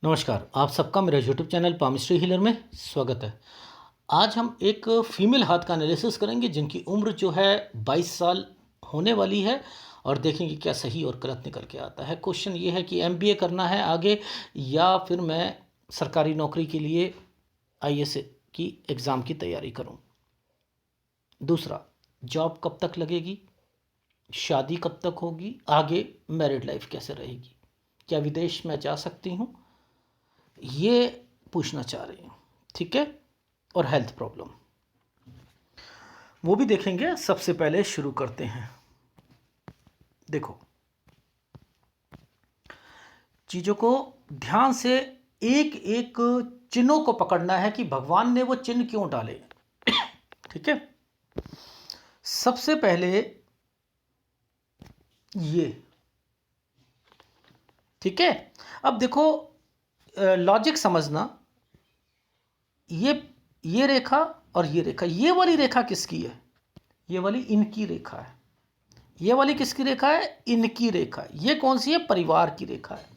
नमस्कार, आप सबका मेरे यूट्यूब चैनल पामिस्ट्री हीलर में स्वागत है। आज हम एक फीमेल हाथ का एनालिसिस करेंगे जिनकी उम्र जो है 22 साल होने वाली है और देखेंगे क्या सही और गलत निकल के आता है। क्वेश्चन ये है कि एमबीए करना है आगे या फिर मैं सरकारी नौकरी के लिए आईएएस की एग्ज़ाम की तैयारी करूं। दूसरा, जॉब कब तक लगेगी, शादी कब तक होगी, आगे मैरिड लाइफ कैसे रहेगी, क्या विदेश में जा सकती हूँ, ये पूछना चाह रही हूँ। ठीक है, और हेल्थ प्रॉब्लम वो भी देखेंगे। सबसे पहले शुरू करते हैं। देखो, चीज़ों को ध्यान से एक एक चिन्हों को पकड़ना है कि भगवान ने वो चिन्ह क्यों डाले। ठीक है, सबसे पहले ये, ठीक है। अब देखो, लॉजिक समझना, ये रेखा और ये रेखा, ये वाली रेखा किसकी है? ये वाली इनकी रेखा है। ये वाली किसकी रेखा है? इनकी रेखा है। ये कौन सी है? परिवार की रेखा है।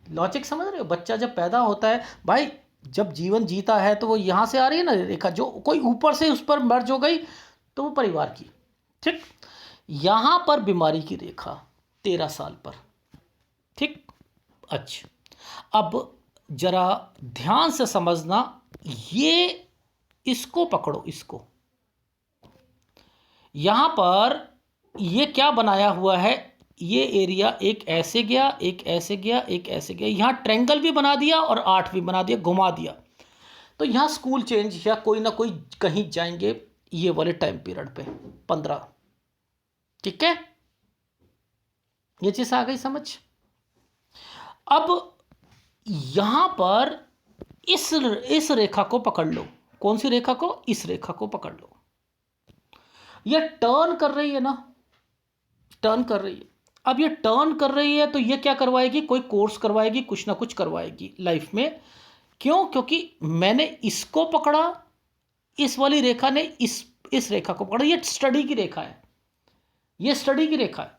लॉजिक समझ रहे हो? बच्चा जब पैदा होता है भाई, जब जीवन जीता है तो वो यहां से आ रही है ना रेखा, जो कोई ऊपर से उस पर मर्ज हो गई तो वो परिवार की। ठीक, यहां पर बीमारी की रेखा 13 साल पर। ठीक, अच्छा, अब जरा ध्यान से समझना, ये इसको पकड़ो, इसको यहां पर ये क्या बनाया हुआ है? ये एरिया एक ऐसे गया, एक ऐसे गया, एक ऐसे गया, यहां ट्रायंगल भी बना दिया और 8 भी बना दिया, घुमा दिया। तो यहां स्कूल चेंज या कोई ना कोई कहीं जाएंगे ये वाले टाइम पीरियड पे 15। ठीक है, ये चीज आ गई समझ। अब यहां पर इस रेखा को पकड़ लो। कौन सी रेखा को? इस रेखा को पकड़ लो। ये टर्न कर रही है ना, टर्न कर रही है। अब ये टर्न कर रही है तो ये क्या करवाएगी? कोई कोर्स करवाएगी, कुछ ना कुछ करवाएगी लाइफ में। क्यों? क्योंकि मैंने इसको पकड़ा, इस वाली रेखा ने इस रेखा को पकड़ा। ये स्टडी की रेखा है, ये स्टडी की रेखा है।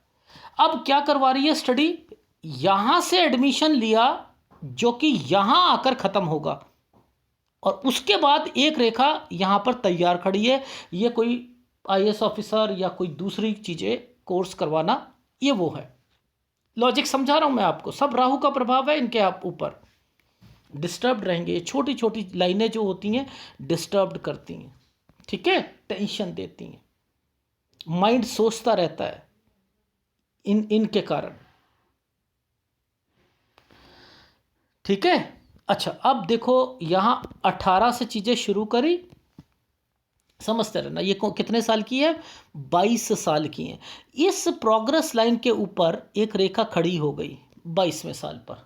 अब क्या करवा रही है स्टडी? यहां से एडमिशन लिया जो कि यहां आकर खत्म होगा, और उसके बाद एक रेखा यहां पर तैयार खड़ी है। ये कोई आईएएस ऑफिसर या कोई दूसरी चीजें कोर्स करवाना, ये वो है। लॉजिक समझा रहा हूं मैं आपको। सब राहु का प्रभाव है इनके आप ऊपर। डिस्टर्ब रहेंगे, छोटी छोटी लाइनें जो होती हैं डिस्टर्ब करती हैं। ठीक है, टेंशन देती हैं, माइंड सोचता रहता है इनके कारण। ठीक है, अच्छा, अब देखो यहां 18 से चीजें शुरू करी, समझते रहना। ये कितने साल की है? 22 साल की है। इस प्रोग्रेस लाइन के ऊपर एक रेखा खड़ी हो गई 22वें साल पर।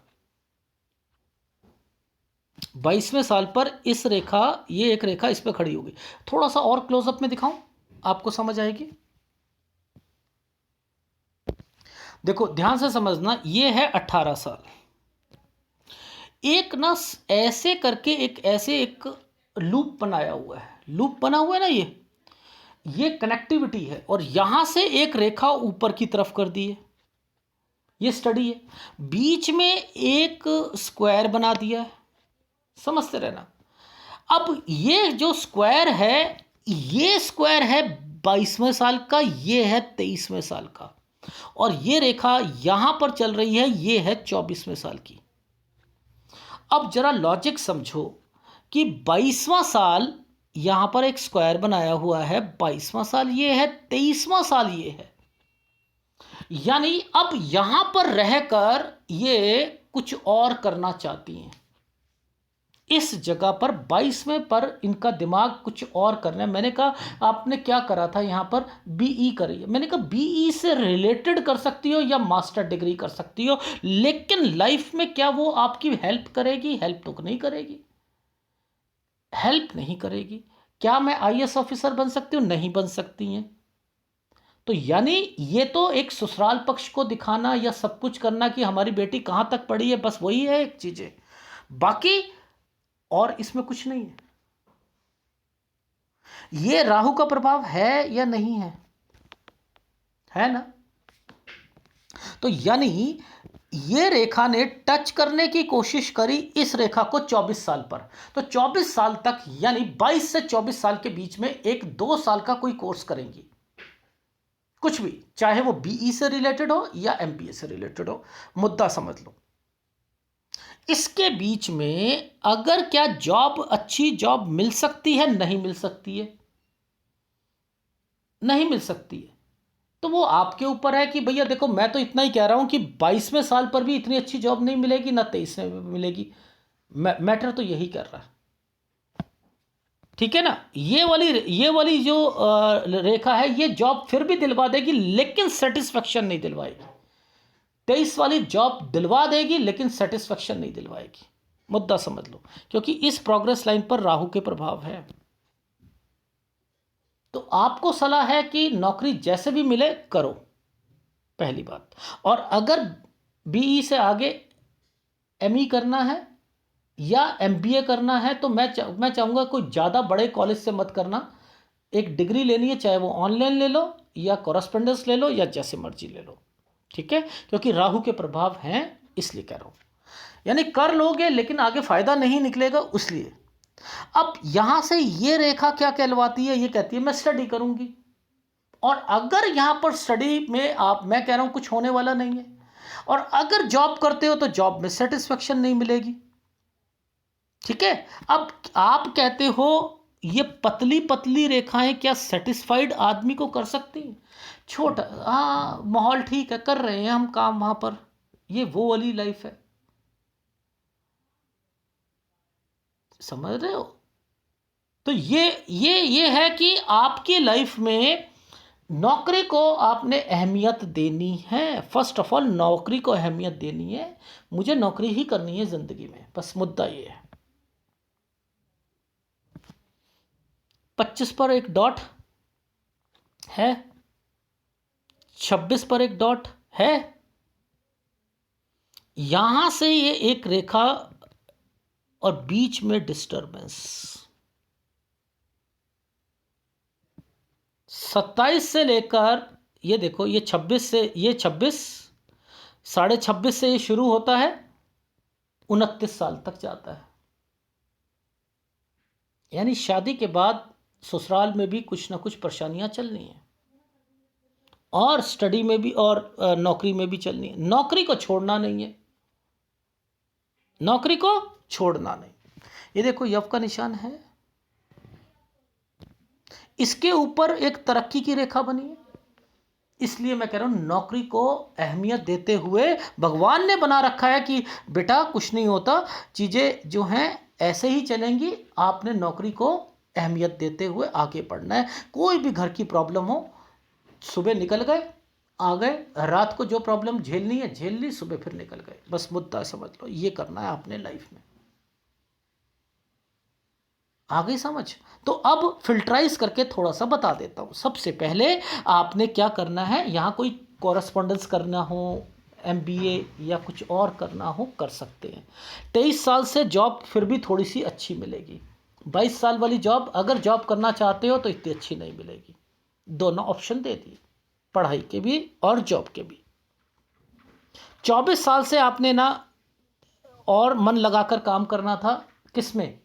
22वें साल पर इस रेखा, ये एक रेखा इस पर खड़ी हो गई। थोड़ा सा और क्लोजअप में दिखाऊं, आपको समझ आएगी। देखो ध्यान से समझना, ये है 18 साल। एक ना ऐसे करके एक लूप बनाया हुआ है, लूप बना हुआ है ना, ये कनेक्टिविटी है, और यहां से एक रेखा ऊपर की तरफ कर दी है। ये स्टडी है। बीच में एक स्क्वायर बना दिया है, समझते रहना। अब ये जो स्क्वायर है, ये स्क्वायर है 22वें साल का, ये है 23वें साल का, और ये रेखा यहां पर चल रही है, ये है 24वें साल की। अब जरा लॉजिक समझो कि 22वां साल यहां पर एक स्क्वायर बनाया हुआ है, 22वां साल ये है, 23वां साल ये है। यानी अब यहां पर रहकर ये कुछ और करना चाहती हैं। इस जगह पर 22वें पर इनका दिमाग कुछ और करना है। मैंने कहा आपने क्या करा था यहां पर? बीई करी है। मैंने कहा बीई से रिलेटेड कर सकती हो या मास्टर डिग्री कर सकती हो, लेकिन लाइफ में क्या वो आपकी हेल्प करेगी? हेल्प तो नहीं करेगी, हेल्प नहीं करेगी। क्या मैं आईएएस ऑफिसर बन सकती हूं? नहीं बन सकती हैं। तो यानी ये तो एक ससुराल पक्ष को दिखाना या सब कुछ करना कि हमारी बेटी कहां तक पढ़ी है, बस वही है एक चीजें, बाकी और इसमें कुछ नहीं है। ये राहु का प्रभाव है या नहीं है? है ना? तो यानी ये रेखा ने टच करने की कोशिश करी इस रेखा को 24 साल पर। तो 24 साल तक यानी 22 से 24 साल के बीच में एक 2 साल का कोई कोर्स करेंगी, कुछ भी, चाहे वो बीई से रिलेटेड हो या एमबीए से रिलेटेड हो, मुद्दा समझ लो। इसके बीच में अगर क्या जॉब, अच्छी जॉब मिल सकती है? नहीं मिल सकती है, नहीं मिल सकती है। तो वो आपके ऊपर है कि भैया देखो, मैं तो इतना ही कह रहा हूं कि 22वें साल पर भी इतनी अच्छी जॉब नहीं मिलेगी, ना 23वें में मिलेगी। मैटर तो यही कर रहा है, ठीक है ना। ये वाली जो रेखा है, ये जॉब फिर भी दिलवा देगी लेकिन सेटिस्फेक्शन नहीं दिलवाएगी। 23 वाली जॉब दिलवा देगी लेकिन सेटिस्फेक्शन नहीं दिलवाएगी, मुद्दा समझ लो, क्योंकि इस प्रोग्रेस लाइन पर राहु के प्रभाव है। तो आपको सलाह है कि नौकरी जैसे भी मिले करो, पहली बात। और अगर बीई से आगे एमई करना है या एमबीए करना है तो मैं चाहूँगा कोई ज़्यादा बड़े कॉलेज से मत करना। एक डिग्री लेनी है, चाहे वो ऑनलाइन ले लो या कॉरेस्पोंडेंस ले लो या जैसे मर्जी ले लो, ठीक है, क्योंकि राहु के प्रभाव हैं, इसलिए कह रहा हूँ। यानी कर लोगे लेकिन आगे फ़ायदा नहीं निकलेगा, उसलिए। अब यहाँ से ये रेखा क्या कहलवाती है? ये कहती है मैं स्टडी करूँगी। और अगर यहाँ पर स्टडी में मैं कह रहा हूँ कुछ होने वाला नहीं है, और अगर जॉब करते हो तो जॉब में सेटिस्फेक्शन नहीं मिलेगी, ठीक है। अब आप कहते हो ये पतली पतली रेखाएं क्या सेटिस्फाइड आदमी को कर सकती हैं? छोटा, हाँ माहौल ठीक है, कर रहे हैं हम काम वहां पर, ये वो वाली लाइफ है, समझ रहे हो। तो ये है कि आपकी लाइफ में नौकरी को आपने अहमियत देनी है। फर्स्ट ऑफ ऑल नौकरी को अहमियत देनी है, मुझे नौकरी ही करनी है ज़िंदगी में, बस मुद्दा ये है। 25 पर एक डॉट है, 26 पर एक डॉट है, यहां से ये एक रेखा और बीच में डिस्टरबेंस। 27 से लेकर ये देखो, ये 26 से, ये 26, 26.5 से ये शुरू होता है, 29 साल तक जाता है। यानी शादी के बाद ससुराल में भी कुछ ना कुछ परेशानियां चलनी है, और स्टडी में भी और नौकरी में भी चलनी है। नौकरी को छोड़ना नहीं है, नौकरी को छोड़ना नहीं। ये देखो यव का निशान है, इसके ऊपर एक तरक्की की रेखा बनी है, इसलिए मैं कह रहा हूं नौकरी को अहमियत देते हुए भगवान ने बना रखा है कि बेटा कुछ नहीं होता, चीज़ें जो हैं ऐसे ही चलेंगी, आपने नौकरी को अहमियत देते हुए आगे बढ़ना है। कोई भी घर की प्रॉब्लम हो, सुबह निकल गए आ गए, रात को जो प्रॉब्लम झेलनी है झेल ली, सुबह फिर निकल गए, बस मुद्दा समझ लो, ये करना है आपने लाइफ में। आ गई समझ? तो अब फिल्टराइज करके थोड़ा सा बता देता हूँ। सबसे पहले आपने क्या करना है, यहाँ कोई कॉरेस्पॉन्डेंस करना हो, एमबीए या कुछ और करना हो, कर सकते हैं। 23 साल से जॉब फिर भी थोड़ी सी अच्छी मिलेगी। 22 साल वाली जॉब अगर जॉब करना चाहते हो तो इतनी अच्छी नहीं मिलेगी। दोनों ऑप्शन दे दिए, पढ़ाई के भी और जॉब के भी। 24 साल से आपने ना और मन लगाकर काम करना था, किसमें?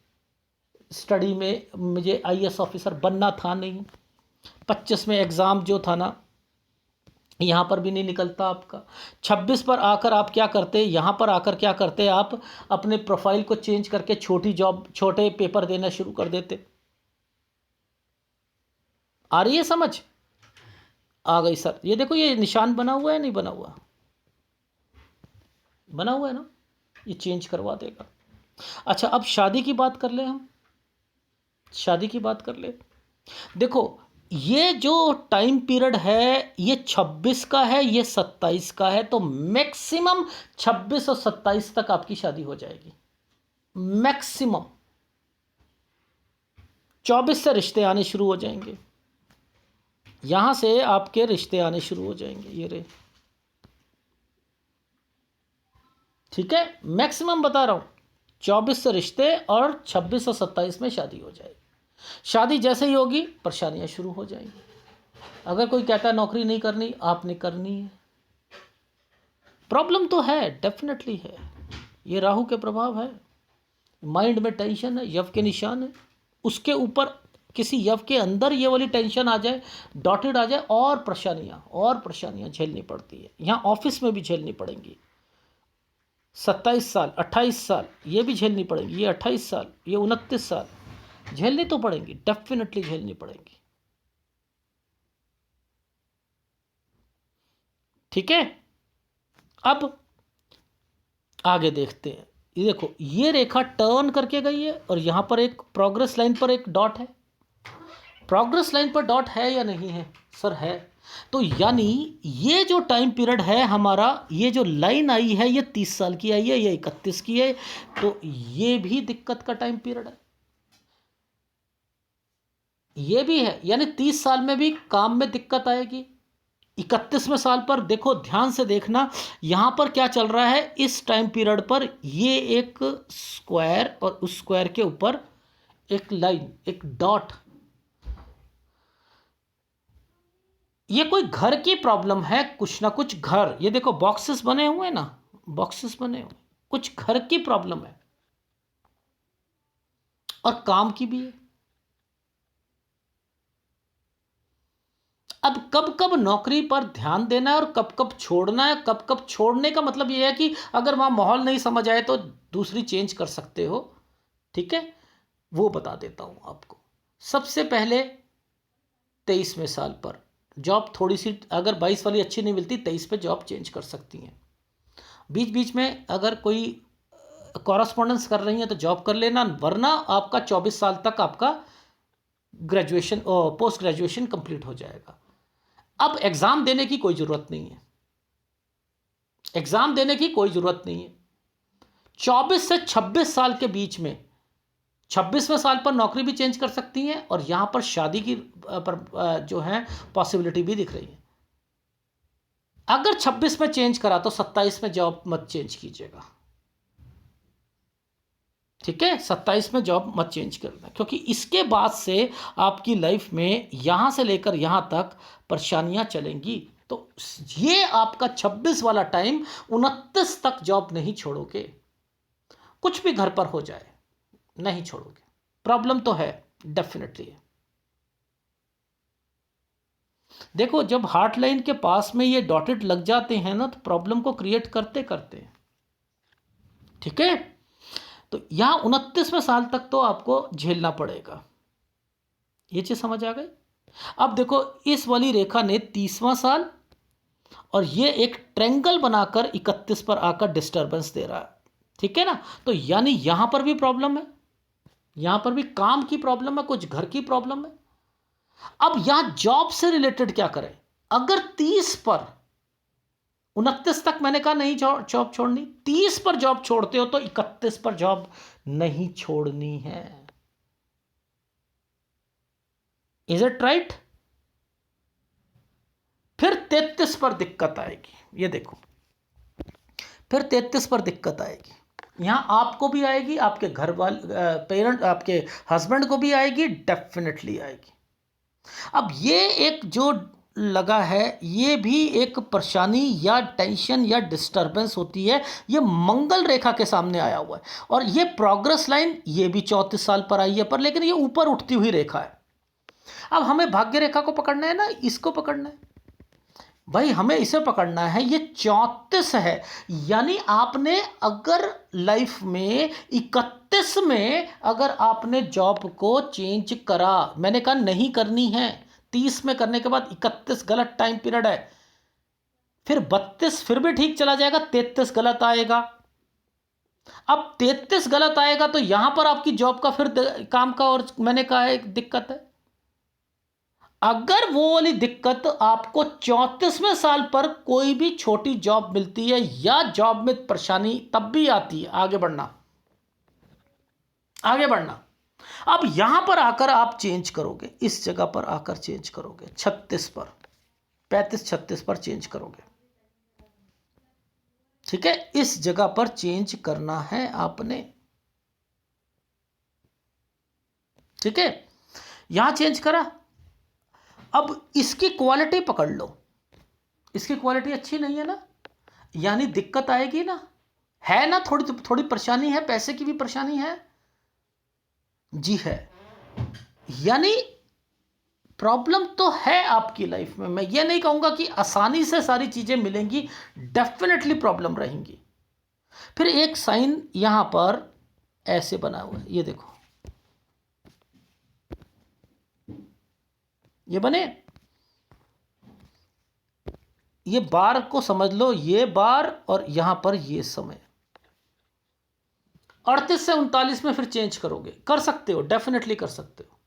स्टडी में, मुझे आईएएस ऑफिसर बनना था नहीं। 25 में एग्ज़ाम जो था ना, यहाँ पर भी नहीं निकलता आपका। 26 पर आकर आप क्या करते, यहाँ पर आकर क्या करते, आप अपने प्रोफाइल को चेंज करके छोटी जॉब, छोटे पेपर देना शुरू कर देते। आ रही है समझ? आ गई सर। ये देखो ये निशान बना हुआ है, नहीं बना हुआ? बना हुआ है ना, ये चेंज करवा देगा। अच्छा अब शादी की बात कर ले, हम शादी की बात कर ले। देखो ये जो टाइम पीरियड है ये 26 का है, ये 27 का है, तो मैक्सिमम 26 और 27 तक आपकी शादी हो जाएगी, मैक्सिमम। 24 से रिश्ते आने शुरू हो जाएंगे, यहां से आपके रिश्ते आने शुरू हो जाएंगे, ये रे, ठीक है, मैक्सिमम बता रहा हूं। 24 से रिश्ते और 26 और 27 में शादी हो जाएगी। शादी जैसे ही होगी परेशानियां शुरू हो जाएंगी। अगर कोई कहता है नौकरी नहीं करनी, आपने करनी है, प्रॉब्लम तो है, डेफिनेटली है, ये राहु के प्रभाव है, माइंड में टेंशन है, यव के निशान है, उसके ऊपर किसी यव के अंदर ये वाली टेंशन आ जाए, डॉटेड आ जाए, और परेशानियां झेलनी पड़ती है। यहाँ ऑफिस में भी झेलनी पड़ेंगी। 27 साल, 28 साल ये भी झेलनी पड़ेंगी, ये 28 साल, ये 29 साल झेलनी तो पड़ेंगी, डेफिनेटली झेलनी पड़ेंगी। ठीक है, अब आगे देखते हैं। ये देखो, ये रेखा टर्न करके गई है और यहां पर एक प्रोग्रेस लाइन पर एक डॉट है। प्रोग्रेस लाइन पर डॉट है या नहीं है? सर है। तो यानी ये जो टाइम पीरियड है हमारा, ये जो लाइन आई है ये 30 साल की आई है, ये 31 की है, तो ये भी दिक्कत का टाइम पीरियड है, ये भी है। यानी 30 साल में भी काम में दिक्कत आएगी। 31वें साल पर देखो, ध्यान से देखना, यहां पर क्या चल रहा है इस टाइम पीरियड पर, ये एक स्क्वायर और उस स्क्वायर के ऊपर एक लाइन, एक डॉट। ये कोई घर की प्रॉब्लम है, कुछ ना कुछ घर, ये देखो बॉक्सेस बने हुए हैं ना, बॉक्सेस बने हुए, कुछ घर की प्रॉब्लम है और काम की भी है। अब कब कब नौकरी पर ध्यान देना है और कब कब छोड़ना है, कब कब छोड़ने का मतलब ये है कि अगर वहां माहौल नहीं समझ आए तो दूसरी चेंज कर सकते हो। ठीक है, वो बता देता हूं आपको। सबसे पहले 23वें साल पर जॉब थोड़ी सी, अगर 22 वाली अच्छी नहीं मिलती, 23 पे जॉब चेंज कर सकती हैं। बीच बीच में अगर कोई कॉरस्पॉन्डेंस कर रही हैं तो जॉब कर लेना, वरना आपका 24 साल तक आपका ग्रेजुएशन पोस्ट ग्रेजुएशन कंप्लीट हो जाएगा। अब एग्जाम देने की कोई जरूरत नहीं है, एग्जाम देने की कोई जरूरत नहीं है। 24 से 26 साल के बीच में, 26वें साल पर नौकरी भी चेंज कर सकती हैं और यहां पर शादी की जो है पॉसिबिलिटी भी दिख रही है। अगर 26 में चेंज करा तो 27 में जॉब मत चेंज कीजिएगा। ठीक है, 27 में जॉब मत चेंज करना, क्योंकि इसके बाद से आपकी लाइफ में यहां से लेकर यहां तक परेशानियां चलेंगी। तो ये आपका 26 वाला टाइम, 29 तक जॉब नहीं छोड़ोगे, कुछ भी घर पर हो जाए नहीं छोड़ोगे। प्रॉब्लम तो है, डेफिनेटली है। देखो, जब हार्ट लाइन के पास में ये डॉटेड लग जाते हैं ना, तो प्रॉब्लम को क्रिएट करते करते हैं। ठीक है, तो यहां 29वें साल तक तो आपको झेलना पड़ेगा। ये चीज समझ आ गई? अब देखो, इस वाली रेखा ने 30वां साल और ये एक ट्रेंगल बनाकर 31 पर आकर डिस्टर्बेंस दे रहा है। ठीक है ना, तो यानी यहां पर भी प्रॉब्लम है, यहां पर भी काम की प्रॉब्लम है, कुछ घर की प्रॉब्लम है। अब यहां जॉब से रिलेटेड क्या करें? अगर 30 पर, 29 तक मैंने कहा नहीं जॉब छोड़नी, 30 पर जॉब छोड़ते हो तो 31 पर जॉब नहीं छोड़नी है। Is it right? फिर 33 पर दिक्कत आएगी। ये देखो, फिर 33 पर दिक्कत आएगी। यहां आपको भी आएगी, आपके घर वाले पेरेंट, आपके हस्बैंड को भी आएगी, डेफिनेटली आएगी। अब ये एक जो लगा है, ये भी एक परेशानी या टेंशन या डिस्टरबेंस होती है। ये मंगल रेखा के सामने आया हुआ है और ये प्रोग्रेस लाइन, ये भी 34 साल पर आई है, पर लेकिन ये ऊपर उठती हुई रेखा है। अब हमें भाग्य रेखा को पकड़ना है ना, इसको पकड़ना है भाई, हमें इसे पकड़ना है। ये 34 है, यानी आपने अगर लाइफ में 31 में अगर आपने जॉब को चेंज करा, मैंने कहा नहीं करनी है, 30 में करने के बाद 31 गलत टाइम पीरियड है, फिर 32 फिर भी ठीक चला जाएगा, 33 गलत आएगा। अब 33 गलत आएगा तो यहां पर आपकी जॉब का फिर काम का, और मैंने कहा एक दिक्कत है। अगर वो वाली दिक्कत आपको 34वें साल पर कोई भी छोटी जॉब मिलती है या जॉब में परेशानी तब भी आती है, आगे बढ़ना, आगे बढ़ना। अब यहां पर आकर आप चेंज करोगे, इस जगह पर आकर चेंज करोगे, 36 पर, 35-36 पर चेंज करोगे। ठीक है, इस जगह पर चेंज करना है आपने। ठीक है, यहां चेंज करा। अब इसकी क्वालिटी पकड़ लो, इसकी क्वालिटी अच्छी नहीं है ना, यानी दिक्कत आएगी ना, है ना, थोड़ी थोड़ी परेशानी है, पैसे की भी परेशानी है, जी है। यानी प्रॉब्लम तो है आपकी लाइफ में। मैं ये नहीं कहूंगा कि आसानी से सारी चीजें मिलेंगी, डेफिनेटली प्रॉब्लम रहेंगी। फिर एक साइन यहां पर ऐसे बना हुआ है, ये देखो, ये बने, ये बार को समझ लो, ये बार और यहां पर ये समय 38 से 39 में फिर चेंज करोगे, कर सकते हो, डेफिनेटली कर सकते हो,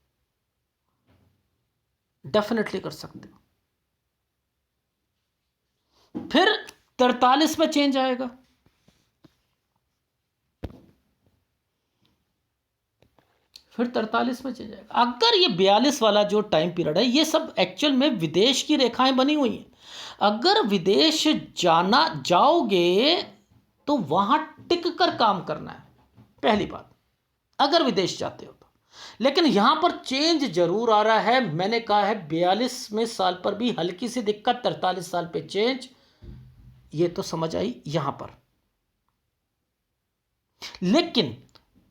डेफिनेटली कर सकते हो। फिर 43 में चेंज आएगा, फिर 43 में चेंज आएगा। अगर ये 42 वाला जो टाइम पीरियड है, ये सब एक्चुअल में विदेश की रेखाएं बनी हुई हैं। अगर विदेश जाना जाओगे तो वहां टिक कर काम करना है, पहली बात, अगर विदेश जाते हो तो। लेकिन यहां पर चेंज जरूर आ रहा है। मैंने कहा है 42 में साल पर भी हल्की सी दिक्कत, 43 साल पे चेंज, ये तो समझ आई यहां पर। लेकिन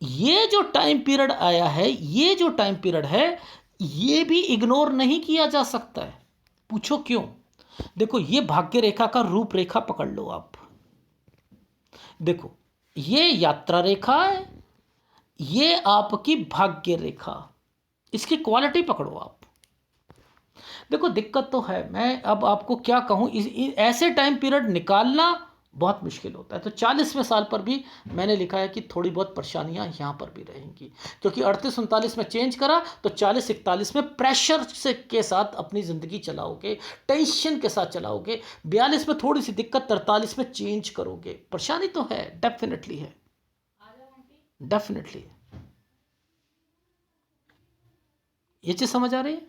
ये जो टाइम पीरियड आया है, ये जो टाइम पीरियड है, ये भी इग्नोर नहीं किया जा सकता है। पूछो क्यों? देखो, ये भाग्य रेखा का रूपरेखा पकड़ लो आप। देखो, ये यात्रा रेखा है, ये आपकी भाग्य रेखा, इसकी क्वालिटी पकड़ो आप। देखो, दिक्कत तो है, मैं अब आपको क्या कहूं, ऐसे टाइम पीरियड निकालना बहुत मुश्किल होता है। तो 40वें साल पर भी मैंने लिखा है कि थोड़ी बहुत परेशानियां यहां पर भी रहेंगी, क्योंकि 38-39 में चेंज करा तो 40-41 में प्रेशर से के साथ अपनी ज़िंदगी चलाओगे, टेंशन के साथ चलाओगे। 42 में थोड़ी सी दिक्कत, 43 में चेंज करोगे, परेशानी तो है, डेफिनेटली है, डेफिनेटली है। ये चीज़ समझ आ रही है?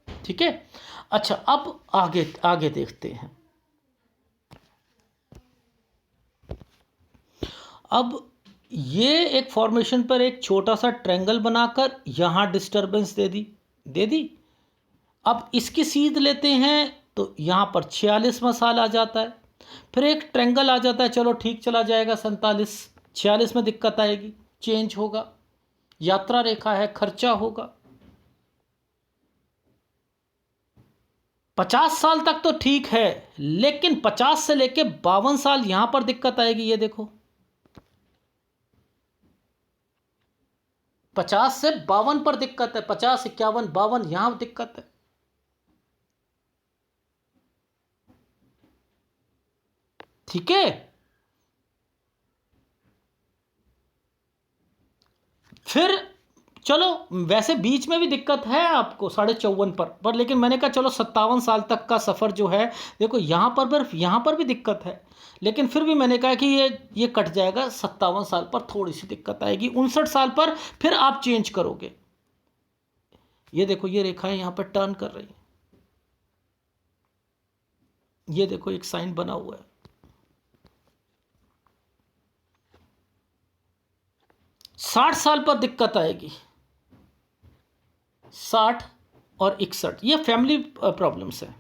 ठीक है। अच्छा, अब आगे आगे देखते हैं। अब ये एक फॉर्मेशन पर एक छोटा सा ट्रायंगल बनाकर यहां डिस्टरबेंस दे दी। अब इसकी सीध लेते हैं तो यहां पर 46वां साल आ जाता है। फिर एक ट्रायंगल आ जाता है, चलो ठीक चला जाएगा, 47, 46 में दिक्कत आएगी, चेंज होगा, यात्रा रेखा है, खर्चा होगा। 50 साल तक तो ठीक है, लेकिन 50 से लेके 52 साल यहां पर दिक्कत आएगी। ये देखो, 50 से 52 पर दिक्कत है, 50, 51, 52 यहां दिक्कत है। ठीक है। फिर चलो, वैसे बीच में भी दिक्कत है आपको 54 पर लेकिन मैंने कहा चलो 57 साल तक का सफ़र जो है, देखो यहाँ पर भी दिक्कत है, लेकिन फिर भी मैंने कहा कि ये कट जाएगा। 57 साल पर थोड़ी सी दिक्कत आएगी, 59 साल पर फिर आप चेंज करोगे। ये देखो, ये रेखाएं यहाँ पर टर्न कर रही हैं, ये देखो एक साइन बना हुआ है। 60 साल पर दिक्कत आएगी, 60 और 61, ये फैमिली प्रॉब्लम्स है।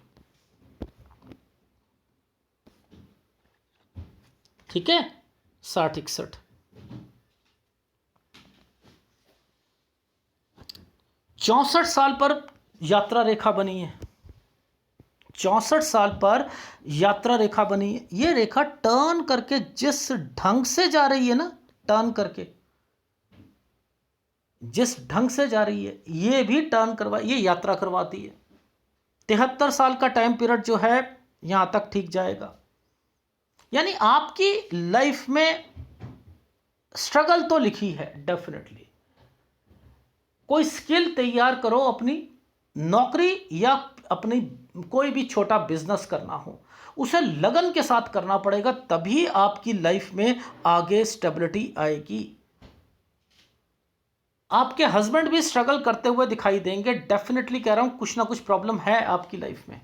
ठीक है, 60, 61। 64 साल पर यात्रा रेखा बनी है, 64 साल पर यात्रा रेखा बनी है। ये रेखा टर्न करके जिस ढंग से जा रही है ना, टर्न करके जिस ढंग से जा रही है, ये भी टर्न करवा, ये यात्रा करवाती है। 73 साल का टाइम पीरियड जो है यहां तक ठीक जाएगा। यानी आपकी लाइफ में स्ट्रगल तो लिखी है, डेफिनेटली। कोई स्किल तैयार करो, अपनी नौकरी या अपनी कोई भी छोटा बिजनेस करना हो, उसे लगन के साथ करना पड़ेगा, तभी आपकी लाइफ में आगे स्टेबिलिटी आएगी। आपके हस्बैंड भी स्ट्रगल करते हुए दिखाई देंगे, डेफिनेटली कह रहा हूं, कुछ ना कुछ प्रॉब्लम है आपकी लाइफ में।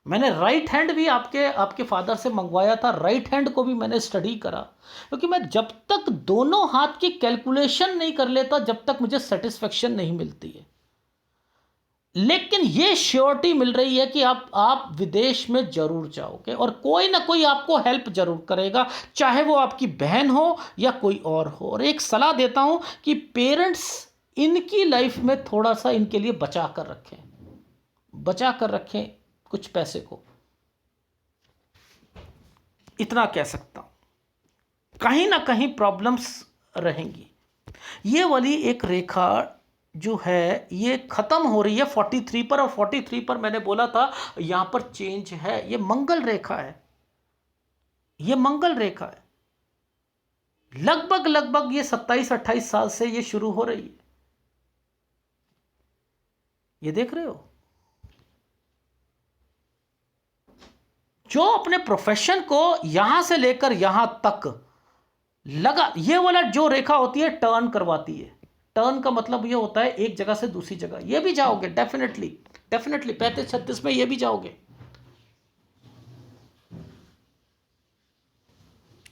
मैंने राइट हैंड भी आपके फादर से मंगवाया था, राइट हैंड को भी मैंने स्टडी करा, क्योंकि मैं जब तक दोनों हाथ की कैलकुलेशन नहीं कर लेता, जब तक मुझे सेटिस्फेक्शन नहीं मिलती है। लेकिन ये श्योरिटी मिल रही है कि आप विदेश में जरूर जाओगे और कोई ना कोई आपको हेल्प जरूर करेगा, चाहे वो आपकी बहन हो या कोई और हो। और एक सलाह देता हूं कि पेरेंट्स इनकी लाइफ में थोड़ा सा इनके लिए बचा कर रखें, बचा कर रखें कुछ पैसे को, इतना कह सकता हूं। कहीं ना कहीं प्रॉब्लम्स रहेंगी। ये वाली एक रेखा जो है ये खत्म हो रही है 43 पर, और 43 पर मैंने बोला था यहां पर चेंज है। ये मंगल रेखा है, ये मंगल रेखा है। लगभग लगभग ये 27-28 साल से ये शुरू हो रही है। ये देख रहे हो, जो अपने प्रोफेशन को यहां से लेकर यहां तक लगा, ये वाला जो रेखा होती है टर्न करवाती है। टर्न का मतलब ये होता है एक जगह से दूसरी जगह। ये भी जाओगे डेफिनेटली, डेफिनेटली 35-36 में ये भी जाओगे,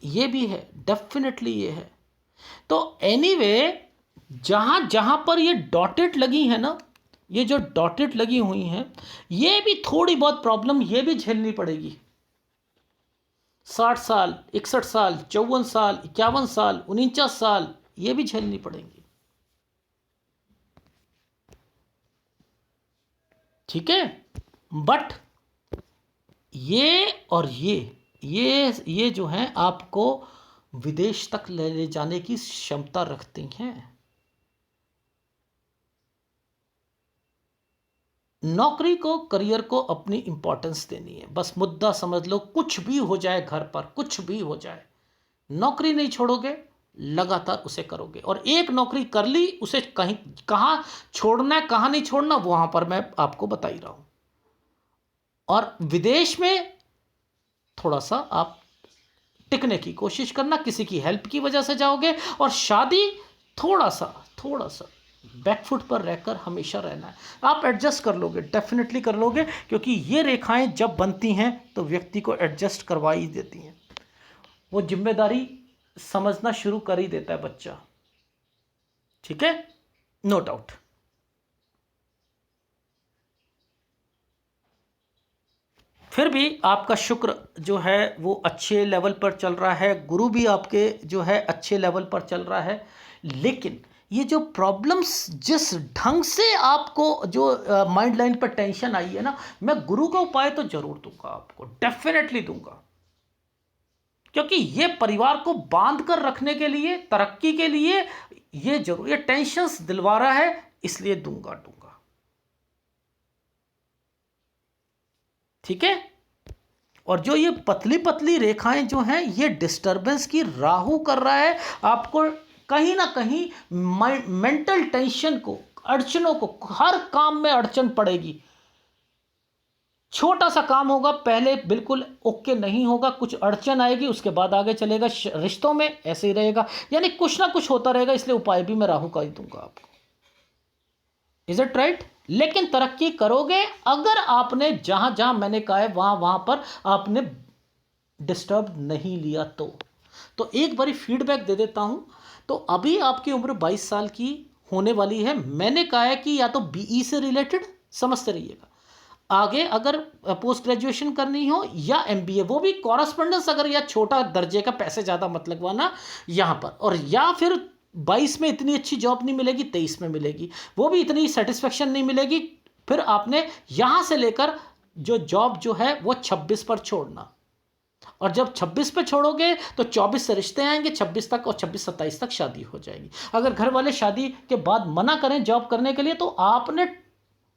ये भी है, डेफिनेटली ये है। तो एनीवे जहां जहां पर ये डॉटेड लगी है ना, ये जो डॉटेड लगी हुई हैं, ये भी थोड़ी बहुत प्रॉब्लम ये भी झेलनी पड़ेगी। 60 साल, 61 साल, 54 साल, 51 साल, 49 साल, ये भी झेलनी पड़ेंगी। ठीक है, बट ये और ये जो हैं आपको विदेश तक ले जाने की क्षमता रखती हैं। नौकरी को, करियर को अपनी इंपॉर्टेंस देनी है, बस मुद्दा समझ लो। कुछ भी हो जाए घर पर, कुछ भी हो जाए, नौकरी नहीं छोड़ोगे, लगातार उसे करोगे। और एक नौकरी कर ली, उसे कहीं कहाँ छोड़ना है कहाँ नहीं छोड़ना वहां पर मैं आपको बता ही रहा हूं। और विदेश में थोड़ा सा आप टिकने की कोशिश करना, किसी की हेल्प की वजह से जाओगे। और शादी थोड़ा सा बैकफुट पर रहकर हमेशा रहना है। आप एडजस्ट कर लोगे, डेफिनेटली कर लोगे, क्योंकि ये रेखाएं जब बनती हैं तो व्यक्ति को एडजस्ट करवा ही देती हैं। वो जिम्मेदारी समझना शुरू कर ही देता है बच्चा। ठीक है, नो डाउट। फिर भी आपका शुक्र जो है वो अच्छे लेवल पर चल रहा है, गुरु भी आपके जो है अच्छे लेवल पर चल रहा है। लेकिन ये जो प्रॉब्लम्स जिस ढंग से आपको जो माइंड लाइन पर टेंशन आई है ना, मैं गुरु का उपाय तो जरूर दूंगा आपको, डेफिनेटली दूंगा। क्योंकि ये परिवार को बांध कर रखने के लिए, तरक्की के लिए ये जरूर, ये टेंशन्स दिलवा रहा है, इसलिए दूंगा। ठीक है। और जो ये पतली पतली रेखाएं जो हैं, ये डिस्टरबेंस की राहु कर रहा है आपको कहीं ना कहीं मेंटल टेंशन को, अड़चनों को, हर काम में अड़चन पड़ेगी। छोटा सा काम होगा पहले बिल्कुल ओके नहीं होगा, कुछ अड़चन आएगी, उसके बाद आगे चलेगा। रिश्तों में ऐसे ही रहेगा, यानी कुछ ना कुछ होता रहेगा। इसलिए उपाय भी मैं राहु का ही दूंगा आपको। Is it right? लेकिन तरक्की करोगे अगर आपने जहां जहां मैंने कहा है वहां वहां पर आपने डिस्टर्ब नहीं लिया तो एक बारी फीडबैक दे देता हूं। तो अभी आपकी उम्र 22 साल की होने वाली है। मैंने कहा है कि या तो बीई से रिलेटेड समझते रहिएगा, आगे अगर पोस्ट ग्रेजुएशन करनी हो या एमबीए, वो भी कॉरस्पॉन्डेंस, अगर या छोटा दर्जे का, पैसे ज़्यादा मत लगवाना यहाँ पर। और या फिर 22 में इतनी अच्छी जॉब नहीं मिलेगी, 23 में मिलेगी, वो भी इतनी सेटिस्फेक्शन नहीं मिलेगी। फिर आपने यहाँ से लेकर जो जॉब जो है वो 26 पर छोड़ना। और जब 26 पे छोड़ोगे तो 24 से रिश्ते आएंगे, 26 तक, और 26-27 तक शादी हो जाएगी। अगर घर वाले शादी के बाद मना करें जॉब करने के लिए, तो आपने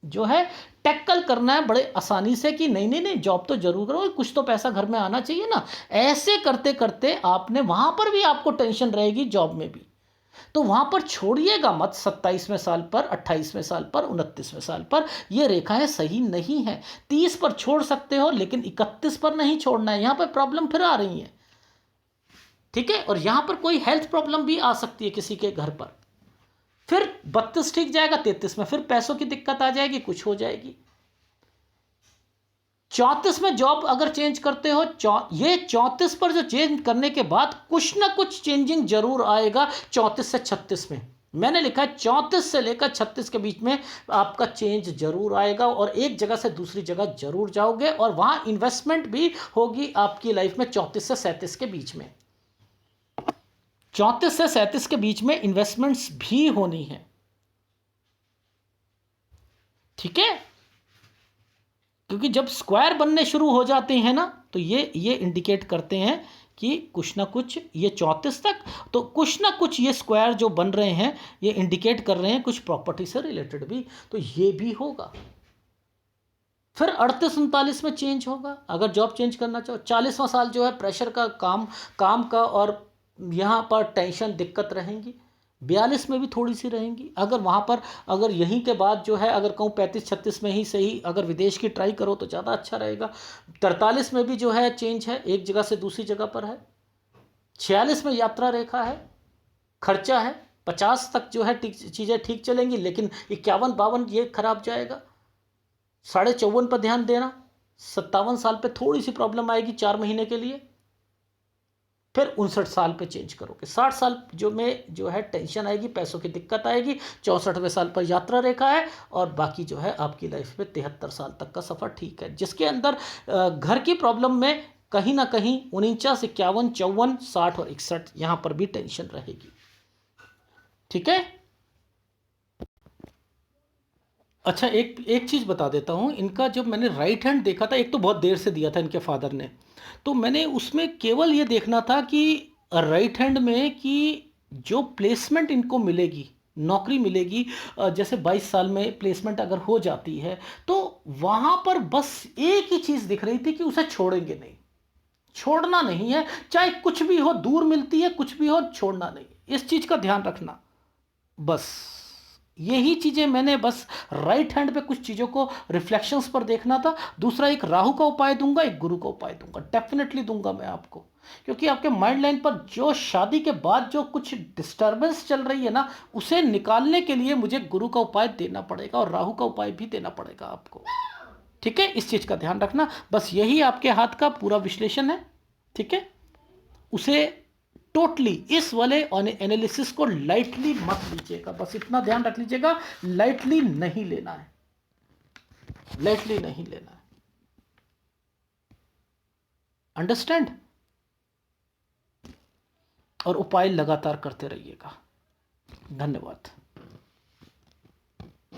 जो है टैकल करना है बड़े आसानी से कि नहीं नहीं नहीं, जॉब तो जरूर करो, कुछ तो पैसा घर में आना चाहिए ना। ऐसे करते करते आपने वहां पर भी आपको टेंशन रहेगी, जॉब में भी। तो वहां पर छोड़िएगा मत 27वें साल पर, 28वें साल पर, 29वें साल पर। ये रेखाएं सही नहीं है। 30 पर छोड़ सकते हो, लेकिन 31 पर नहीं छोड़ना है। यहां पर प्रॉब्लम फिर आ रही है। ठीक है। और यहां पर कोई हेल्थ प्रॉब्लम भी आ सकती है किसी के घर पर। फिर 32 ठीक जाएगा, 33 में फिर पैसों की दिक्कत आ जाएगी, कुछ हो जाएगी। 34 में जॉब अगर चेंज करते हो, ये 34 पर जो चेंज करने के बाद कुछ ना कुछ चेंजिंग जरूर आएगा 34 से 36 में। मैंने लिखा है 34 से लेकर 36 के बीच में आपका चेंज जरूर आएगा और एक जगह से दूसरी जगह जरूर जाओगे और वहां इन्वेस्टमेंट भी होगी आपकी लाइफ में 34 से 37 के बीच में। 34 से 37 के बीच में इन्वेस्टमेंट्स भी होनी है, ठीक है। क्योंकि जब स्क्वायर बनने शुरू हो जाते हैं ना तो ये इंडिकेट करते हैं कि कुछ ना कुछ, ये 34 तक तो कुछ ना कुछ ये स्क्वायर जो बन रहे हैं ये इंडिकेट कर रहे हैं कुछ प्रॉपर्टी से रिलेटेड भी, तो ये भी होगा। फिर 38-39 में चेंज होगा अगर जॉब चेंज करना चाहो। 40वां साल जो है प्रेशर का, काम का और यहाँ पर टेंशन दिक्कत रहेंगी। 42 में भी थोड़ी सी रहेंगी। अगर वहाँ पर अगर यहीं के बाद जो है अगर कहूँ 35-36 में ही सही, अगर विदेश की ट्राई करो तो ज़्यादा अच्छा रहेगा। 43 में भी जो है चेंज है, एक जगह से दूसरी जगह पर है। 46 में यात्रा रेखा है, खर्चा है। 50 तक जो है चीज़ें ठीक चलेंगी, लेकिन 51-52 ये खराब जाएगा। 54.5 पर ध्यान देना। 57 साल पे थोड़ी सी प्रॉब्लम आएगी 4 महीने के लिए। फिर 59 साल पे चेंज करोगे। 60 साल जो में जो है टेंशन आएगी, पैसों की दिक्कत आएगी। 64वें साल पर यात्रा रेखा है और बाकी जो है आपकी लाइफ में 73 साल तक का सफ़र ठीक है, जिसके अंदर घर की प्रॉब्लम में कहीं ना कहीं 49, 51, 54, 60 और 61 यहाँ पर भी टेंशन रहेगी, ठीक है। अच्छा, एक चीज़ बता देता हूँ। इनका जब मैंने राइट हैंड देखा था, एक तो बहुत देर से दिया था इनके फादर ने, तो मैंने उसमें केवल ये देखना था कि राइट हैंड में कि जो प्लेसमेंट इनको मिलेगी, नौकरी मिलेगी, जैसे 22 साल में प्लेसमेंट अगर हो जाती है तो वहाँ पर बस एक ही चीज़ दिख रही थी कि उसे छोड़ेंगे नहीं, छोड़ना नहीं है। चाहे कुछ भी हो, दूर मिलती है कुछ भी हो, छोड़ना नहीं। इस चीज़ का ध्यान रखना। बस यही चीज़ें मैंने बस राइट हैंड पे कुछ चीज़ों को रिफ्लेक्शंस पर देखना था। दूसरा एक राहु का उपाय दूंगा, एक गुरु का उपाय दूंगा, डेफिनेटली दूंगा मैं आपको। क्योंकि आपके माइंड लाइन पर जो शादी के बाद जो कुछ डिस्टर्बेंस चल रही है ना, उसे निकालने के लिए मुझे गुरु का उपाय देना पड़ेगा और राहु का उपाय भी देना पड़ेगा आपको, ठीक है। इस चीज़ का ध्यान रखना। बस यही आपके हाथ का पूरा विश्लेषण है, ठीक है। उसे टोटली इस वाले एनालिसिस को लाइटली मत लीजिएगा, बस इतना ध्यान रख लीजिएगा, लाइटली नहीं लेना है, लाइटली नहीं लेना है। अंडरस्टैंड। और उपाय लगातार करते रहिएगा। धन्यवाद।